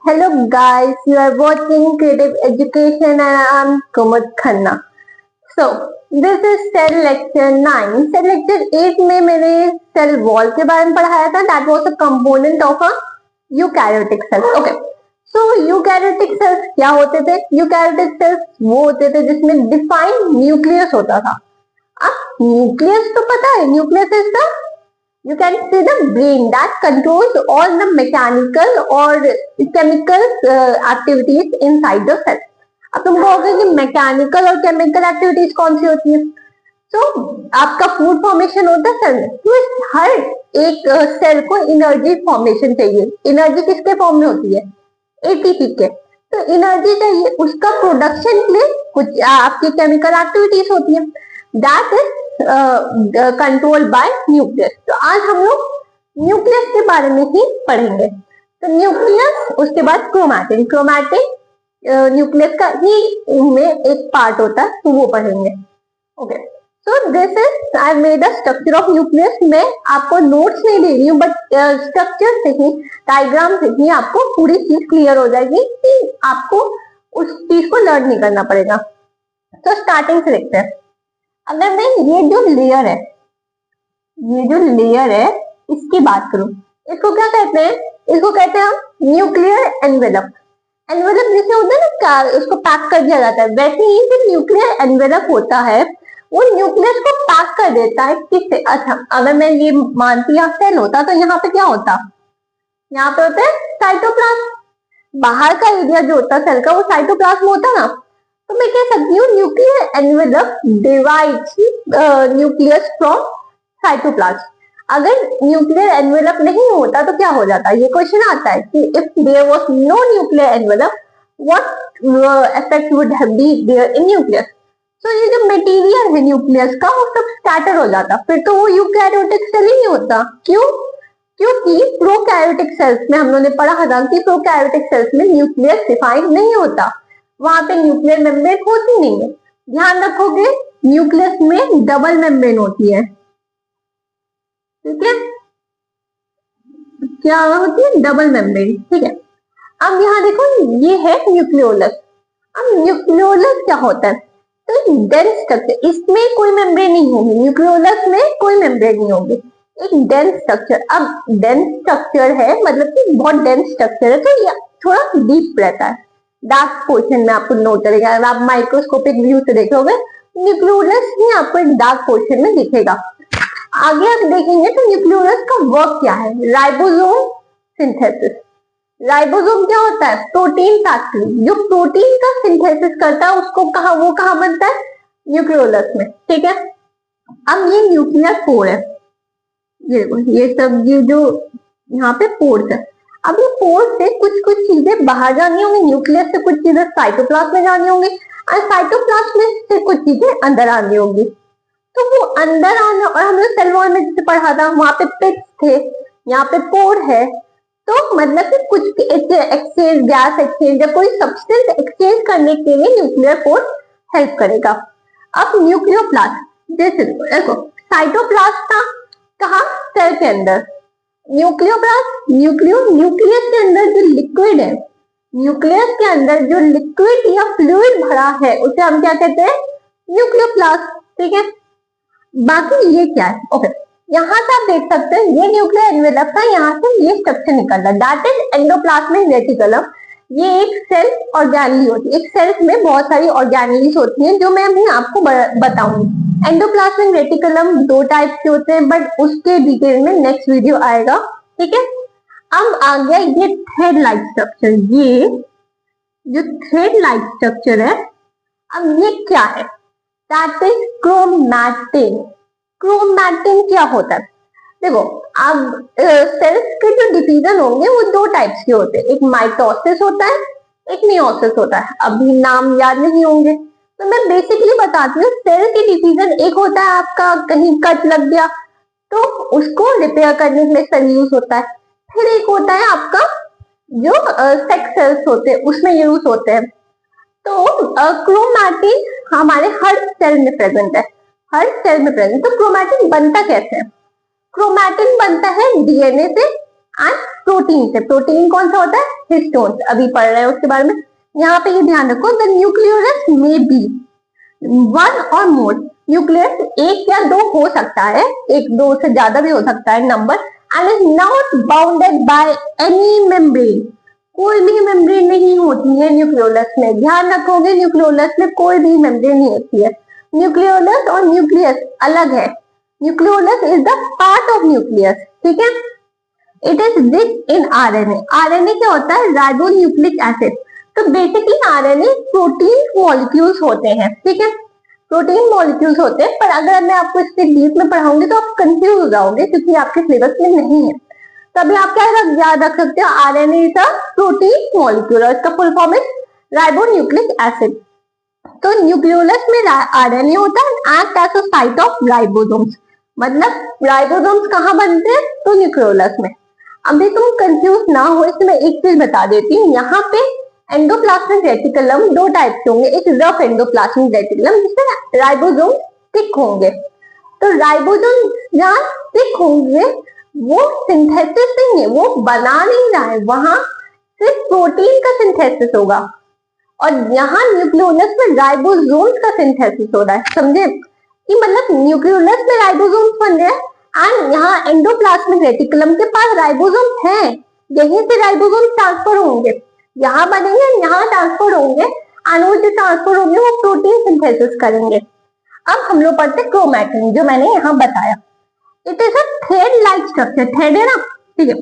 Hello guys, you are watching Creative Education and I am Kumud Khanna. So, this is Cell Lecture 9. Cell Lecture 8 में मैंने cell wall के बारे में पढ़ाया था. That was a component of a eukaryotic cell. Okay. So, eukaryotic cells क्या होते थे? Eukaryotic cells वो होते थे जिसमें defined nucleus होता था. अब nucleus तो पता है, nucleus is the you can see the brain that controls all the mechanical or chemical activities inside the cell. अब तुम कहोगे कि मैकेनिकल और केमिकल एक्टिविटीज कौन सी होती है? तो आपका फूड फॉर्मेशन होता है सेल में, तो हर एक सेल को एनर्जी फॉर्मेशन चाहिए. एनर्जी किसके फॉर्म में होती है? एटीपी के. तो एनर्जी चाहिए, उसका प्रोडक्शन के लिए कुछ आपकी केमिकल एक्टिविटीज होती है. That is control by nucleus. तो आज हम लोग न्यूक्लियस के बारे में ही पढ़ेंगे. तो न्यूक्लियस, उसके बाद क्रोमैटिन. क्रोमैटिन न्यूक्लियस का ही में एक पार्ट होता है, तो वो पढ़ेंगे. Okay, so this is I made a structure of nucleus. मैं आपको नोट्स नहीं दे रही हूँ, बट स्ट्रक्चर से ही, डायग्राम से ही आपको पूरी चीज क्लियर हो जाएगी कि आपको उस चीज को लर्न नहीं करना पड़ेगा. तो स्टार्टिंग से देखते हैं. अगर मैं ये जो लेयर है इसकी बात करूं, इसको क्या कहते हैं? इसको कहते हैं हम न्यूक्लियर एनवेलप. एनवेलप जैसे होता है ना, उसको पैक कर दिया जाता है, वैसे ही जो न्यूक्लियर एनवेलप होता है वो न्यूक्लियस को पैक कर देता है. किससे? अच्छा, अगर मैं ये मानती यहाँ सेल होता तो यहाँ पे क्या होता? यहाँ पे होता है साइटोप्लाज्म. बाहर का एरिया जो होता है सेल का वो साइटोप्लाज्म होता ना. तो मैं कह सकती हूँ nuclear envelope divides nucleus from cytoplasm. अगर न्यूक्लियर एनवेलप नहीं होता तो क्या हो जाता? ये क्वेश्चन आता है कि if there was no nuclear envelope what effect would have be there in nucleus. तो ये जो मटेरियल है न्यूक्लियस का वो सब स्कैटर हो जाता, फिर तो वो यूकैरियोटिक सेल ही नहीं होता. क्यों? क्योंकि प्रोकैरियोटिक सेल्स में हम लोगों ने पढ़ा था कि प्रोकैरियोटिक सेल्स में न्यूक्लियस डिफाइन नहीं होता, वहां पे न्यूक्लियर मेम्ब्रेन होती नहीं है. ध्यान रखोगे, न्यूक्लियस में डबल मेम्ब्रेन होती है. ठीक है, क्या होती है? Double membrane. ठीक है, अब यहाँ देखो, ये है न्यूक्लियोलस. अब न्यूक्लियोलस क्या होता है? तो डेंस स्ट्रक्चर, इसमें कोई मेम्ब्रेन नहीं होगी, न्यूक्लियोलस में कोई मेम्ब्रेन नहीं होगी, एक डेंस स्ट्रक्चर. अब डेंस स्ट्रक्चर है मतलब कि बहुत डेंस स्ट्रक्चर है, तो ये थोड़ा डीप रहता है. डार्क पोर्शन में आपको नोट करेगा. अगर आप माइक्रोस्कोपिक व्यू से देखोगे, न्यूक्लियोलस ही आपको एक डार्क पोर्शन में दिखेगा. आगे आप देखेंगे तो न्यूक्लियोलस का वर्क क्या है? Ribosome synthesis. राइबोसोम क्या होता है? Protein factory. जो प्रोटीन का सिंथेसिस करता है उसको वो कहाँ बनता है? न्यूक्लियोलस में. ठीक है, अब ये न्यूक्लियर पोर है. ये सब ये जो यहाँ पे पोर्स है. अब ये पोर्स से कुछ चीजें बाहर जानी होंगी, न्यूक्लियस से कुछ चीजें साइटोप्लाज्म में जानी होंगी, और साइटोप्लाज्म में से कुछ चीजें अंदर आनी होंगी. तो वो अंदर आने, और हमने सेल वॉल में जैसे पढ़ा था वहां पे पिट्स थे, यहाँ पे पोर है. तो मतलब कि कुछ एक्सचेंज, गैस एक्सचेंज या कोई सब्सटेंस एक्सचेंज करने के लिए न्यूक्लियर पोर हेल्प करेगा. अब न्यूक्लियोप्लास्ट, जैसे देखो साइटोप्लास्ट था कहा? सेल के अंदर. न्यूक्लियोप्लास्ट, न्यूक्लियस के अंदर जो लिक्विड है, न्यूक्लियस के अंदर जो लिक्विड या फ्लूइड भरा है उसे हम क्या कहते हैं? न्यूक्लियोप्लास्ट. ठीक है, बाकी ये क्या है? ओके, यहाँ से आप देख सकते हैं ये न्यूक्लियर एनवेलप का, यहाँ से ये स्ट्रक्चर निकल रहा है, दैट इज एंडोप्लाज्मिक रेटिकुलम. ये एक सेल ऑर्गेनेली होती है. एक सेल में बहुत सारी ऑर्गेनेलीज होती हैं जो मैं अभी आपको बताऊंगी. एंडोप्लाज्मिक रेटिकुलम दो टाइप के होते हैं, बट उसके डिटेल में नेक्स्ट वीडियो आएगा. ठीक है, अब आ गया ये थ्रेड लाइक स्ट्रक्चर. ये जो थ्रेड लाइक स्ट्रक्चर है, अब ये क्या है? That is chromatin. क्रोमैटिन क्या होता है? देखो, अब सेल्स के जो डिवीजन होंगे वो दो टाइप्स के होते हैं. एक माइटोसिस होता है, एक मियोसिस होता है. अभी नाम याद नहीं होंगे तो मैं बेसिकली बताती हूँ. सेल के डिवीजन, एक होता है आपका कहीं कट लग गया तो उसको रिपेयर करने के लिए सेल यूज होता है. फिर एक होता है आपका जो सेक्स सेल्स होते हैं उसमें यूज होते हैं. तो क्रोमैटिन हमारे हर सेल में प्रेजेंट है, हर सेल में प्रेजेंट. तो क्रोमैटिन बनता कैसे है? क्रोमैटिन बनता है डीएनए से एंड प्रोटीन से। प्रोटीन कौन सा होता है? हिस्टोन्स, अभी पढ़ रहे हैं उसके बारे में। यहाँ पे ये ध्यान रखो, the nucleolus may be one और मोर। न्यूक्लियस एक या दो हो सकता है, एक दो से ज्यादा भी हो सकता है number, and is not bounded by any membrane. कोई भी मेम्ब्रेन नहीं होती है न्यूक्लियोलस में। ध्यान रखोगे, न्यूक्लियोलस में कोई भी मेम्ब्रेन नहीं होती है। न्यूक्लियोलस और न्यूक्लियस अलग है। Nucleolus is the part of nucleus, ठीक है। It is rich in RNA. RNA क्या होता है? Ribo nucleic acid. तो बेसिकली आरएनए प्रोटीन मॉलिक्यूल्स होते हैं, ठीक है, प्रोटीन मॉलिक्यूल्स होते हैं। पर अगर मैं आपको इसके डीप में पढ़ाऊंगी तो आप कंफ्यूज हो जाओगे, क्योंकि आपके सिलेबस में नहीं है। तभी आप क्या याद रख सकते हो? RNA is a protein molecule और इसका full form is ribo nucleic acid. तो न्यूक्लियोलस में आरएनए होता है, act as a site of ribosomes. मतलब राइबोसोम्स कहाँ बनते हैं? तो न्यूक्लियोलस में। अभी तुम कंफ्यूज ना हो इसमें एक चीज बता देती हूँ। यहाँ पे एंडोप्लाज्मिक रेटिकुलम दो टाइप के होंगे, एक रफ एंडोप्लाज्मिक रेटिकुलम जिसमें राइबोसोम थिक होंगे। तो राइबोसोम जहाँ थिक होंगे वो सिंथेसिस नहीं है, वो बना नहीं रहा है, वहां सिर्फ प्रोटीन का सिंथेसिस होगा। और यहाँ न्यूक्लियोलस में राइबोसोम्स का सिंथेसिस हो रहा है। समझे कि मतलब न्यूक्लियोलस में राइबोसोम्स बन रहे हैं एंड यहाँ एंडोप्लाज्मिक रेटिकुलम के पास राइबोसोम है, यहीं से राइबोसोम ट्रांसफर होंगे, यहाँ बनेंगे, यहाँ ट्रांसफर होंगे एंड वो जो ट्रांसफर होंगे वो प्रोटीन सिंथेसिस करेंगे। अब हम लोग पढ़ते हैं क्रोमैटिन, जो मैंने यहाँ बताया। It is a thread like structure. Thread है ना, ठीक है,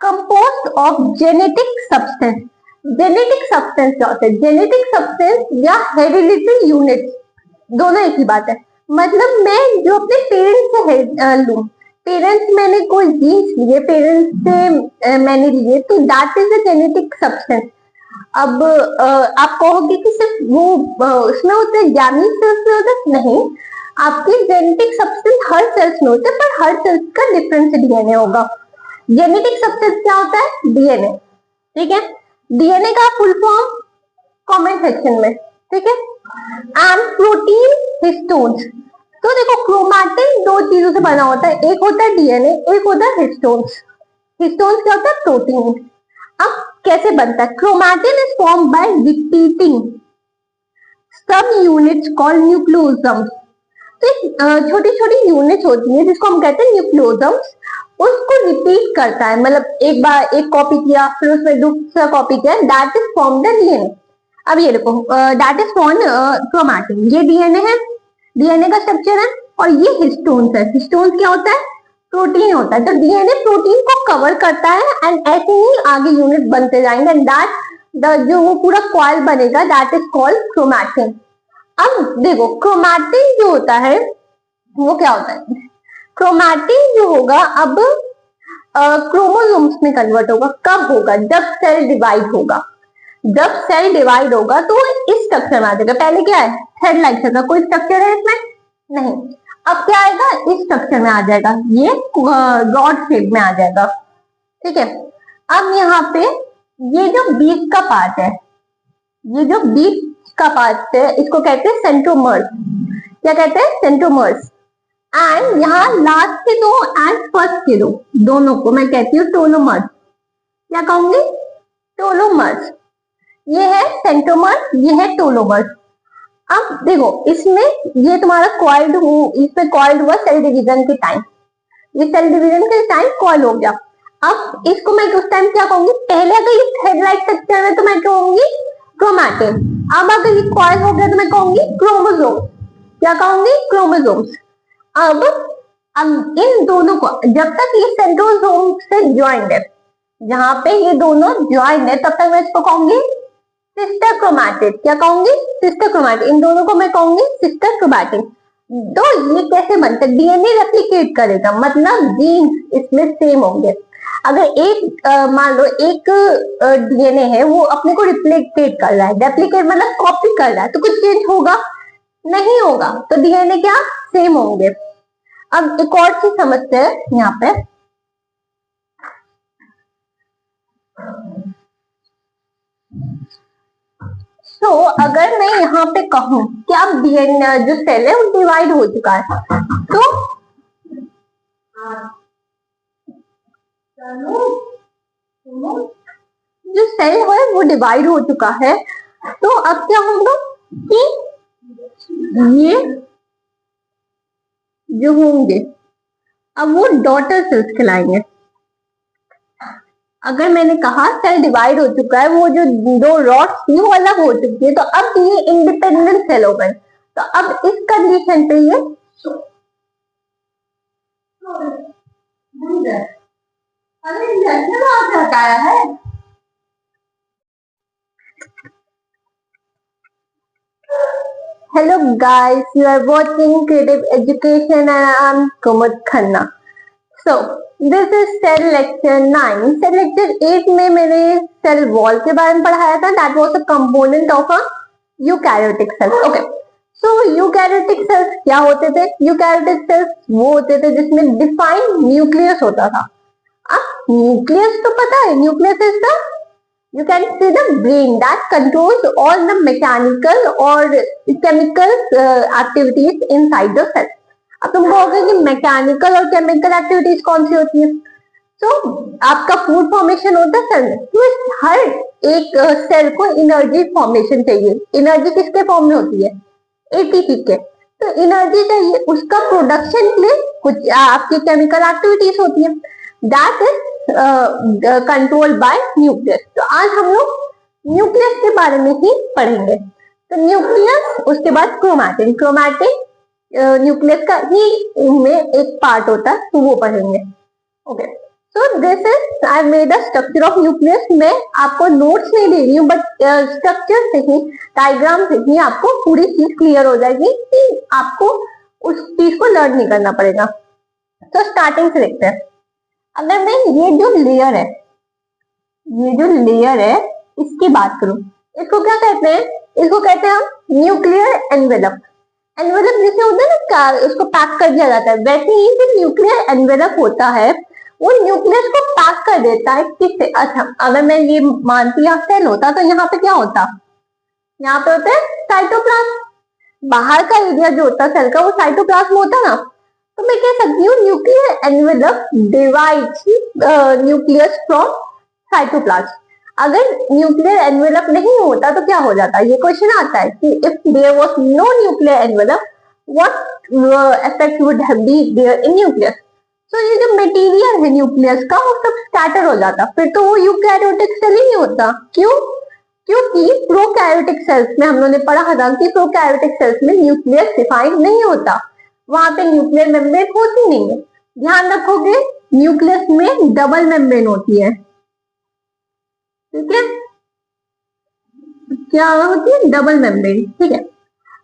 composed of genetic substance. Genetic substance क्या होता है? जेनेटिक सब्सटेंस या हेरिडिटरी यूनिट दोनों एक ही बात है। मतलब मैं जो अपने पेरेंट्स से लूं, पेरेंट्स मैंने कोई जीन्स लिए, पेरेंट्स से मैंने लिए, तो that is a genetic substance. अब आप कहोगे कि सिर्फ वो उसमें होते हैं, गैमीट सेल्स में होते हैं? नहीं, आपके जेनेटिक सब्सटेंस हर सेल्स में होते हैं, पर हर सेल्स का डिफरेंट डीएनए होगा। जेनेटिक सब्सटेंस क्या होता है? डीएनए, ठीक है। डीएनए का फुल फॉर्म कमेंट सेक्शन में, ठीक है। And protein histones. तो देखो क्रोमैटिन दो चीजों से बना होता है, एक होता है डीएनए, एक होता है हिस्टोन्स। हिस्टोन्स क्या होता है? प्रोटीन। अब कैसे बनता है? Chromatin is form by repeating सब यूनिट्स कॉल्ड न्यूक्लियोसम्स। तो छोटी छोटी यूनिट्स होती है जिसको हम कहते हैं न्यूक्लियोसम्स, उसको रिपीट करता है। मतलब एक बार एक कॉपी किया, फिर उसमें दूसरा कॉपी किया, that is form the DNA. अब ये देखो, दैट इज फॉर्म क्रोमैटिन। ये डीएनए है, डीएनए का स्ट्रक्चर है, और ये हिस्टोन्स है। हिस्टोन्स क्या होता है? प्रोटीन होता है। तो डीएनए प्रोटीन को कवर करता है एंड ऐसे ही आगे यूनिट बनते जाएंगे एंड दैट जो वो पूरा कॉइल बनेगा, दैट इज कॉल्ड क्रोमैटिन। अब देखो क्रोमैटिन जो होता है वो क्या होता है? क्रोमैटिन जो होगा अब क्रोमोसोम्स में कन्वर्ट होगा। कब होगा? जब सेल डिवाइड होगा। जब सेल डिवाइड होगा तो इस स्ट्रक्चर में आ जाएगा। पहले क्या है? थ्रेड लाइक का कोई स्ट्रक्चर है इसमें? नहीं। अब क्या आएगा? इस स्ट्रक्चर में आ जाएगा, ये रॉड शेप में आ जाएगा, ठीक है। अब यहाँ पे ये जो बीच का पार्ट है, ये जो बीच का पार्ट है, इसको कहते हैं सेंट्रोमर्स। क्या कहते हैं? सेंट्रोमर्स। एंड यहाँ लास्ट के दो एंड फर्स्ट के दो, दोनों को मैं कहती हूँ टोलोमर्स। क्या कहूंगी? टोलोमर्स। ये है सेंट्रोमर्स, ये है टोलोमर्स। अब देखो इसमें ये तुम्हारा कॉइल्ड, इसमें कॉइल्ड हुआ सेल डिवीजन के टाइम, ये सेल डिवीजन के टाइम कॉइल हो गया। अब इसको मैं उस टाइम क्या कहूंगी? पहले अगर ये थ्रेड लाइक स्ट्रक्चर है तो मैं कहूंगी क्रोमैटिन। अब अगर ये कॉइल हो गया तो मैं कहूंगी क्रोमोसोम। क्या कहूंगी? क्रोमोसोम्स। अब इन दोनों को जब तक ये सेंट्रोसोम से ज्वाइंट है, जहां पे ये दोनों ज्वाइंट है, तब तक मैं इसको कहूंगी सिस्टर क्रोमैटिड। क्या कहूंगी? Sister chromatid. इन दोनों को मैं कहूंगी सिस्टर क्रोमैटिड। तो ये कैसे बनता है? डीएनए रेप्लिकेट करेगा, मतलब जीन्स इसमें सेम होंगे। अगर एक मान लो एक डीएनए है, वो अपने को रिप्लिकेट कर रहा है, रेप्लिकेट मतलब कॉपी कर रहा है, तो कुछ चेंज होगा? नहीं होगा। तो डीएनए क्या? सेम होंगे। अब एक और चीज समझते हैं यहाँ पे। तो अगर मैं यहाँ पे कहूं कि अब डीएनए जो सेल है वो डिवाइड हो चुका है, तो जो सेल है वो डिवाइड हो चुका है, तो अब क्या होगा कि ये जो होंगे अब वो डॉटर सेल्स कहलाएंगे। अगर मैंने कहा सेल डिवाइड हो चुका है, वो जो दो रॉड्स थी वो अलग हो चुकी है, तो अब ये इंडिपेंडेंट सेल हो गए। तो अब इस कंडीशन पे ये हटाया है। Hello guys, you are watching Creative Education and I am Kumud Khanna. So this is cell lecture 9. Cell lecture 8 में मैंने cell wall के बारे में पढ़ाया था. That was a component of a eukaryotic cell. Okay. So eukaryotic cells क्या होते थे? Eukaryotic cells वो होते थे जिसमें defined nucleus होता था. अब nucleus तो पता है, nucleus is the you can see the brain that controls all the mechanical or chemical activities inside the cell. अब तुम कहोगे कि मैकेनिकल और केमिकल एक्टिविटीज कौन सी होती है? तो आपका फूड फॉर्मेशन होता है सेल में, तो हर एक सेल को एनर्जी फॉर्मेशन चाहिए। एनर्जी किसके फॉर्म में होती है? एटीपी के। तो एनर्जी चाहिए, उसका प्रोडक्शन के लिए कुछ आपकी केमिकल एक्टिविटीज होती है, that is control by nucleus. तो आज हम लोग न्यूक्लियस के बारे में ही पढ़ेंगे। तो न्यूक्लियस, उसके बाद क्रोमैटिन। क्रोमैटिन न्यूक्लियस का ही में एक पार्ट होता है, तो वो पढ़ेंगे। Okay, so this is I made a structure of nucleus. मैं आपको नोट्स नहीं दे रही हूँ, बट स्ट्रक्चर से ही, डायग्राम से ही आपको पूरी चीज क्लियर हो जाएगी कि आपको उस चीज को लर्न नहीं करना पड़ेगा। तो स्टार्टिंग से देखते हैं। अगर मैं ये जो लेयर है इसकी बात करूं, इसको क्या कहते हैं? इसको कहते हैं हम न्यूक्लियर एनवेलप। एनवेलप जैसे होता है ना, उसको पैक कर दिया जाता है, वैसे ही जो न्यूक्लियर एनवेलप होता है वो न्यूक्लियस को पैक कर देता है। किससे? अच्छा, अगर मैं ये मानती हूँ सेल होता तो यहाँ पे क्या होता? यहाँ पे होता है साइटोप्लाज्म। बाहर का एरिया जो होता है सेल का वो साइटोप्लाज्म होता ना। तो मैं कह सकती हूँ nuclear envelope divides nucleus from cytoplasm. अगर न्यूक्लियर एनवेलप नहीं होता तो क्या हो जाता? ये क्वेश्चन आता है कि if there was no nuclear envelope what effect would have been there in nucleus. तो ये जो मटेरियल है न्यूक्लियस का वो सब स्कैटर हो जाता, फिर तो वो यूकैरियोटिक सेल ही नहीं होता। क्यों? क्योंकि प्रोकैरियोटिक सेल्स में हम लोगों ने पढ़ा था कि प्रोकैरियोटिक सेल्स में न्यूक्लियस डिफाइन नहीं होता, वहां पे न्यूक्लियर मेम्ब्रेन होती नहीं है। ध्यान रखोगे न्यूक्लियस में डबल मेम्ब्रेन होती है, ठीक है? क्या होती है? डबल मेम्ब्रेन, ठीक है।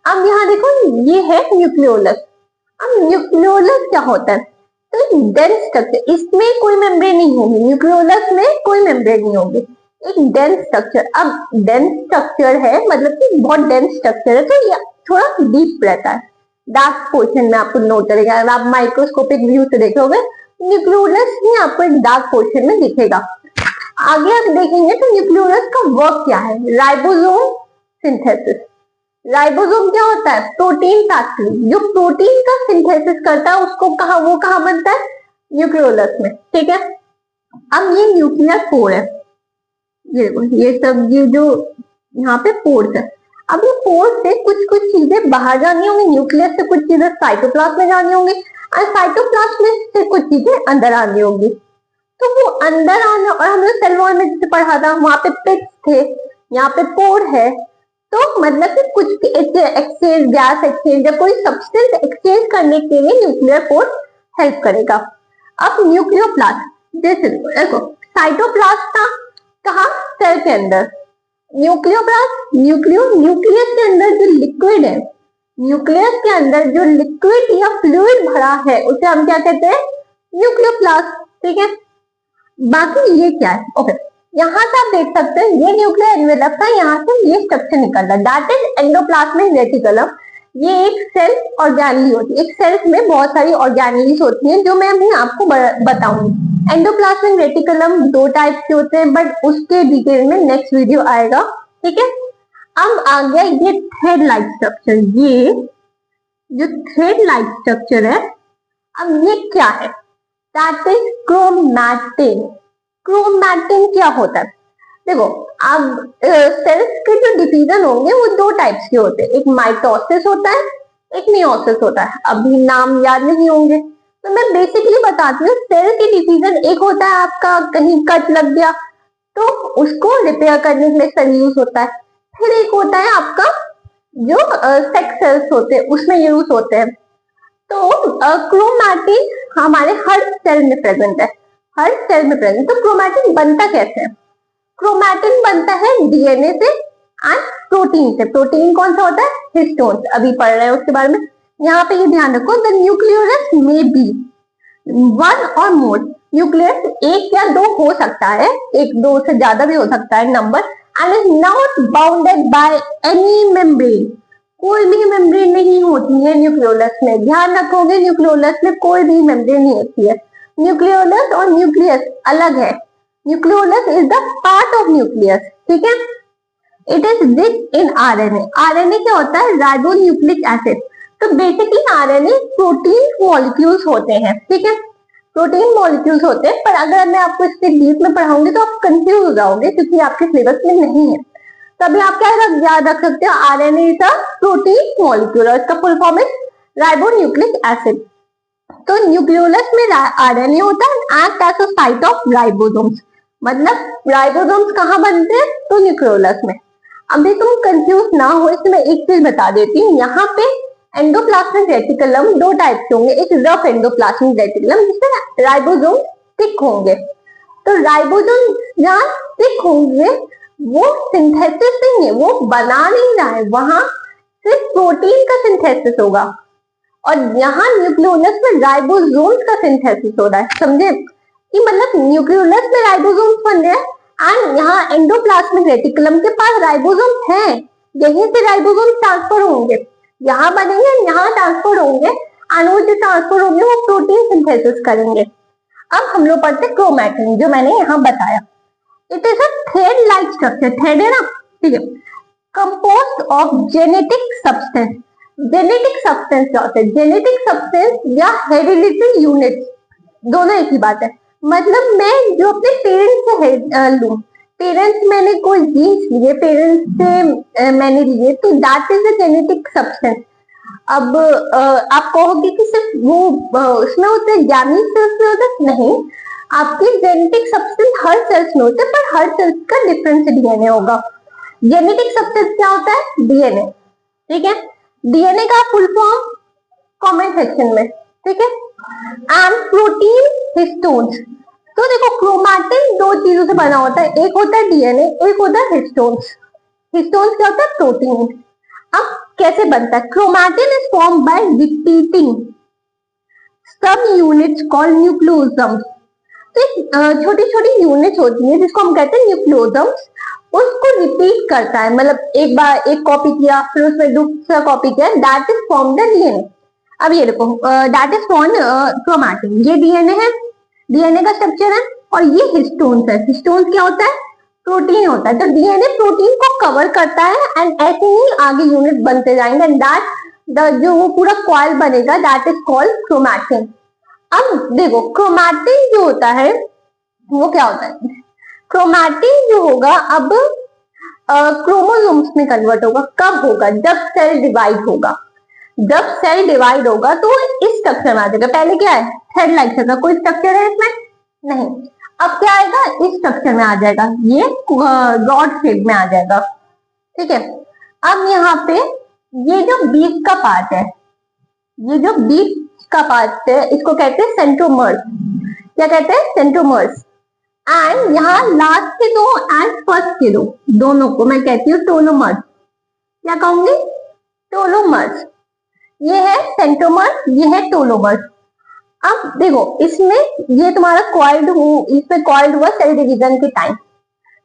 अब यहाँ देखो ये है न्यूक्लियोलस। अब न्यूक्लियोलस क्या होता है? तो डेंस स्ट्रक्चर, इसमें कोई मेम्ब्रेन नहीं होगी, न्यूक्लियोलस में कोई मेम्ब्रेन नहीं होगी, एक डेंस स्ट्रक्चर। अब डेंस स्ट्रक्चर है मतलब कि बहुत डेंस स्ट्रक्चर है, तो ये थोड़ा डीप रहता है, डार्क पोर्शन में आपको नोट करेगा। अगर आप माइक्रोस्कोपिक व्यू से देखोगे न्यूक्लियोलस ही आपको एक डार्क पोर्शन में दिखेगा। आगे आप देखेंगे तो न्यूक्लियोलस का वर्क क्या है? Ribosome synthesis. राइबोसोम क्या होता है? प्रोटीन फैक्ट्री, जो प्रोटीन का सिंथेसिस करता है उसको वो कहाँ बनता है? न्यूक्लियोलस में, ठीक है। अब ये न्यूक्लियर पोर है, ये सब ये जो यहाँ पे पोर्स है। अब ये पोर्स से कुछ कुछ चीजें बाहर जानी होंगी, न्यूक्लियस से कुछ चीजें साइटोप्लाज्म में जानी होंगी, और साइटोप्लाज्म से कुछ चीजें अंदर आनी होंगी। तो वो अंदर आना, और हमने सेल वॉल में जैसे पढ़ा था वहां पे पिट्स थे, यहाँ पे पोर है, तो मतलब कि कुछ एक्सचेंज, गैस एक्सचेंज या कोई सब्सटेंस एक्सचेंज करने के लिए न्यूक्लियर पोर हेल्प करेगा। अब न्यूक्लियोप्लास्ट, जैसे देखो साइटोप्लास्ट था कहा? सेल के अंदर। न्यूक्लियोप्लास्ट, न्यूक्लियस के अंदर जो लिक्विड है, न्यूक्लियस के अंदर जो लिक्विड या फ्लूइड भरा है उसे हम क्या कहते हैं? न्यूक्लियोप्लास्ट, ठीक है। बाकी ये क्या है? ओके, यहाँ से आप देख सकते हैं ये न्यूक्लियर एनवेलप था, यहाँ से ये स्ट्रक्चर निकलता है, दैट इज एंडोप्लाज्मिक रेटिकुलम। ये एक सेल ऑर्गेनेली होती है, एक सेल में बहुत सारी ऑर्गेनेलीज होती हैं जो मैं अभी आपको बताऊंगी। एंडोप्लाज्मिक रेटिकुलम दो टाइप के होते हैं, बट उसके डिटेल में नेक्स्ट वीडियो आएगा, ठीक है। अब आ गया ये थ्रेड लाइक स्ट्रक्चर। ये जो थ्रेड लाइक स्ट्रक्चर है, अब ये क्या है? That is chromatin. क्रोमैटिन क्या होता है? देखो, अब सेल्स के जो डिवीजन होंगे वो दो टाइप्स के होते हैं, एक माइटोसिस होता है, एक मियोसिस होता है। अभी नाम याद नहीं होंगे तो मैं बेसिकली बताती हूँ। सेल की डिवीजन एक होता है आपका कहीं कट लग गया तो उसको रिपेयर करने के लिए सेल यूज होता है। फिर एक होता है आपका जो सेक्स सेल्स होते हैं उसमें यूज होते हैं। तो क्रोमैटिन हमारे हर सेल में प्रेजेंट है, हर सेल में प्रेजेंट। तो क्रोमैटिन बनता कैसे है? क्रोमैटिन बनता है डीएनए से एंड प्रोटीन से। प्रोटीन कौन सा होता है? हिस्टोन। अभी पढ़ रहे हैं उसके बारे में। यहाँ पे ये ध्यान रखो, the nucleolus may be one और मोर। न्यूक्लियस एक या दो हो सकता है, एक दो से ज्यादा भी हो सकता है number, and is not bounded by any membrane. कोई भी मेम्ब्रेन नहीं होती है न्यूक्लियोलस में। ध्यान रखोगे, न्यूक्लियोलस में कोई भी मेम्ब्रेन नहीं होती है। न्यूक्लियोलस और न्यूक्लियस अलग है। Nucleolus is the part of nucleus, ठीक है। It is rich in RNA. RNA क्या होता है? Ribonucleic acid. तो बेसिकली आरएनए प्रोटीन मॉलिक्यूल्स होते हैं, ठीक है, प्रोटीन मॉलिक्यूल्स होते हैं। पर अगर मैं आपको इसके डीप में पढ़ाऊंगी तो आप कंफ्यूज हो जाओगे क्योंकि आपके सिलेबस में नहीं है। तभी आप क्या याद रख सकते हो? RNA is a protein molecule और इसका फुल फॉर्म है राइबोन्यूक्लिक एसिड। तो न्यूक्लियोलस में आरएनए होता है act as a site of ribosomes. मतलब राइबोसोम्स कहाँ बनते हैं? तो न्यूक्लियोलस में। अभी तुम कंफ्यूज ना हो इसमें मैं एक चीज बता देती हूँ। यहाँ पे एंडोप्लाज्मिक रेटिकुलम दो टाइप के होंगे, एक रफ एंडोप्लाज्मिक रेटिकुलम जिसमें राइबोसोम थिक होंगे। तो राइबोसोम जहाँ थिक होंगे वो सिंथेसिस नहीं है, वो बना नहीं रहा है, वहां सिर्फ प्रोटीन का सिंथेसिस होगा। और यहाँ न्यूक्लियोलस में राइबोसोम्स का सिंथेसिस हो रहा है। समझे कि मतलब न्यूक्लियोलस में राइबोसोम्स बन रहे हैं एंड यहाँ एंडोप्लाज्मिक रेटिकुलम के पास राइबोसोम्स हैं, यहीं से राइबोसोम्स ट्रांसफर होंगे, यहाँ बनेंगे, यहाँ ट्रांसफर होंगे एंड वो जो ट्रांसफर होंगे वो प्रोटीन सिंथेसिस करेंगे। अब हम लोग पढ़ते क्रोमैटिन, जो मैंने यहाँ बताया। It is a thread like structure. Thread है ना, ठीक है। Composed of genetic substance. Genetic substance क्या होता है? जेनेटिक सब्सटेंस या हेरिडिटरी यूनिट दोनों एक ही बात है। मतलब मैं जो अपने पेरेंट्स से लूं, पेरेंट्स मैंने कोई जीन्स लिए, पेरेंट्स से मैंने लिए, तो that is a genetic substance. अब आप कहोगे कि सिर्फ वो उसमें होते हैं, गैमीट सेल्स में होता है? नहीं, आपके जेनेटिक सब्सटेंस हर सेल्स में होते हैं, पर हर सेल्स का डिफरेंट डीएनए होगा। जेनेटिक सब्सटेंस क्या होता है? डीएनए, ठीक है। डीएनए का फुल फॉर्म कमेंट सेक्शन में, ठीक है। And protein histones. तो देखो क्रोमैटिन दो चीजों से बना होता है, एक होता है डीएनए, एक होता है हिस्टोन्स। हिस्टोन्स क्या होता है? प्रोटीन। अब कैसे बनता है? Chromatin is form by repeating सब यूनिट्स कॉल्ड न्यूक्लियोसम्स। तो छोटी छोटी यूनिट्स होती है जिसको हम कहते हैं न्यूक्लियोसम्स, उसको रिपीट करता है। मतलब एक बार एक कॉपी किया, फिर उसमें दूसरा कॉपी किया, that is form the DNA. अब ये देखो, दैट इज फॉर्म क्रोमैटिन। ये डीएनए है, डीएनए का स्ट्रक्चर है, और ये हिस्टोन्स है। हिस्टोन्स क्या होता है? प्रोटीन होता है। तो डीएनए प्रोटीन को कवर करता है एंड ऐसे ही आगे यूनिट बनते जाएंगे एंड दैट जो वो पूरा कॉइल बनेगा, दैट इज कॉल्ड क्रोमैटिन। अब देखो क्रोमैटिन जो होता है वो क्या होता है? क्रोमैटिन जो होगा अब क्रोमोसोम्स में कन्वर्ट होगा। कब होगा? जब सेल डिवाइड होगा। जब सेल डिवाइड होगा तो इस स्ट्रक्चर में आ जाएगा। पहले क्या है? थ्रेड लाइक का कोई स्ट्रक्चर है इसमें? नहीं। अब क्या आएगा? इस स्ट्रक्चर में आ जाएगा, ये रॉड शेप में आ जाएगा, ठीक है। अब यहाँ पे ये जो बीच का पार्ट है, ये जो बीच का पार्ट है इसको कहते हैं सेंट्रोमर्स। क्या कहते हैं? सेंट्रोमर्स। एंड यहाँ लास्ट के दो एंड फर्स्ट के दो, दोनों को मैं कहती हूँ टोलोमर्स। क्या कहूंगी? टोलोमर्स। ये है सेंट्रोमर्स, ये है टोलोमर्स। अब देखो इसमें ये तुम्हारा कॉइल्ड हो, इसमें कॉइल्ड हुआ सेल डिवीजन के टाइम,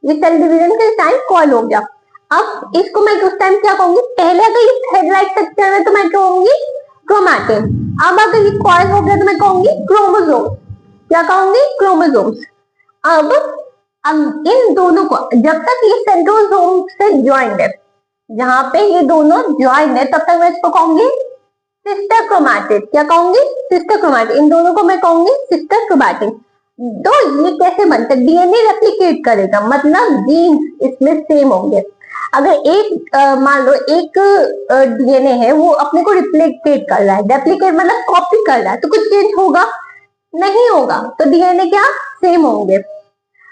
ये सेल डिवीजन के टाइम कॉइल हो गया। अब इसको मैं उस टाइम क्या कहूंगी? पहले अगर ये थ्रेड लाइक स्ट्रक्चर में तो मैं कहूंगी क्रोमैटिन। अब अगर ये कॉइल हो गया तो मैं कहूंगी क्रोमोसोम। क्या कहूंगी? क्रोमोसोम्स। अब इन दोनों को जब तक ये सेंट्रोसोम से ज्वाइंट है, जहां पे ये दोनों ज्वाइंट है, तब तक मैं इसको कहूंगी सिस्टर क्रोमैटिड, क्या कहूंगी? सिस्टर क्रोमैटिड, इन दोनों को मैं कहूंगी सिस्टर क्रोमैटिड। तो ये कैसे बनता है? डीएनए रेप्लिकेट करेगा, मतलब जीन्स इसमें सेम होंगे। अगर एक मान लो एक डीएनए है, वो अपने को रिप्लिकेट कर रहा है, रेप्लिकेट मतलब कॉपी कर रहा है, तो कुछ चेंज होगा? नहीं होगा, तो डीएनए क्या सेम होंगे।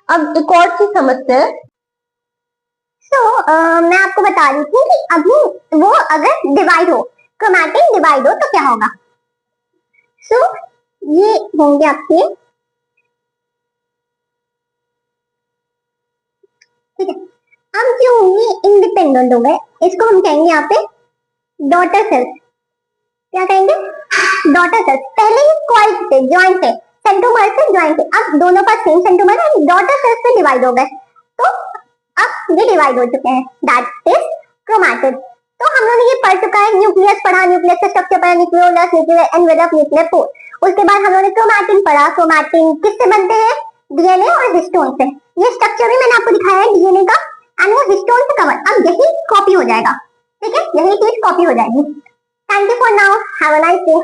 अब एक और चीज समझते हैं। मैं आपको बता रही थी कि अभी वो अगर डिवाइड हो, क्रोमैटिन डिवाइड हो तो क्या होगा। ये होंगे आपके, ठीक है। अब जो होंगे इंडिपेंडेंट हो गए, इसको हम कहेंगे यहाँ पे डॉटर सेल्स। क्या कहेंगे? Daughter cells. पहले ही क्वाइट थे, ज्वाइंट थे, सेंट्रोमर से ज्वाइंट थे, अब दोनों का सेम सेंट्रोमर है, डॉटर सेल्स से डिवाइड हो गए, तो अब ये डिवाइड हो चुके हैं, दैट इज क्रोमैटिड। तो हम लोग ये पढ़ चुका है, न्यूक्लियस पढ़ा, न्यूक्लियस का स्ट्रक्चर पढ़ा, nucleolus, nuclear envelope, nuclear pore. उसके बाद हम लोगों ने क्रोमैटिन पढ़ा। क्रोमैटिन किससे बनते हैं? डीएनए और हिस्टोन से। ये स्ट्रक्चर भी मैंने आपको दिखाया है डीएनए का, एंड वो हिस्टोन से कवर। अब यही कॉपी हो जाएगा, ठीक है, यही चीज कॉपी हो जाएगी। Thank you for now, have a nice day.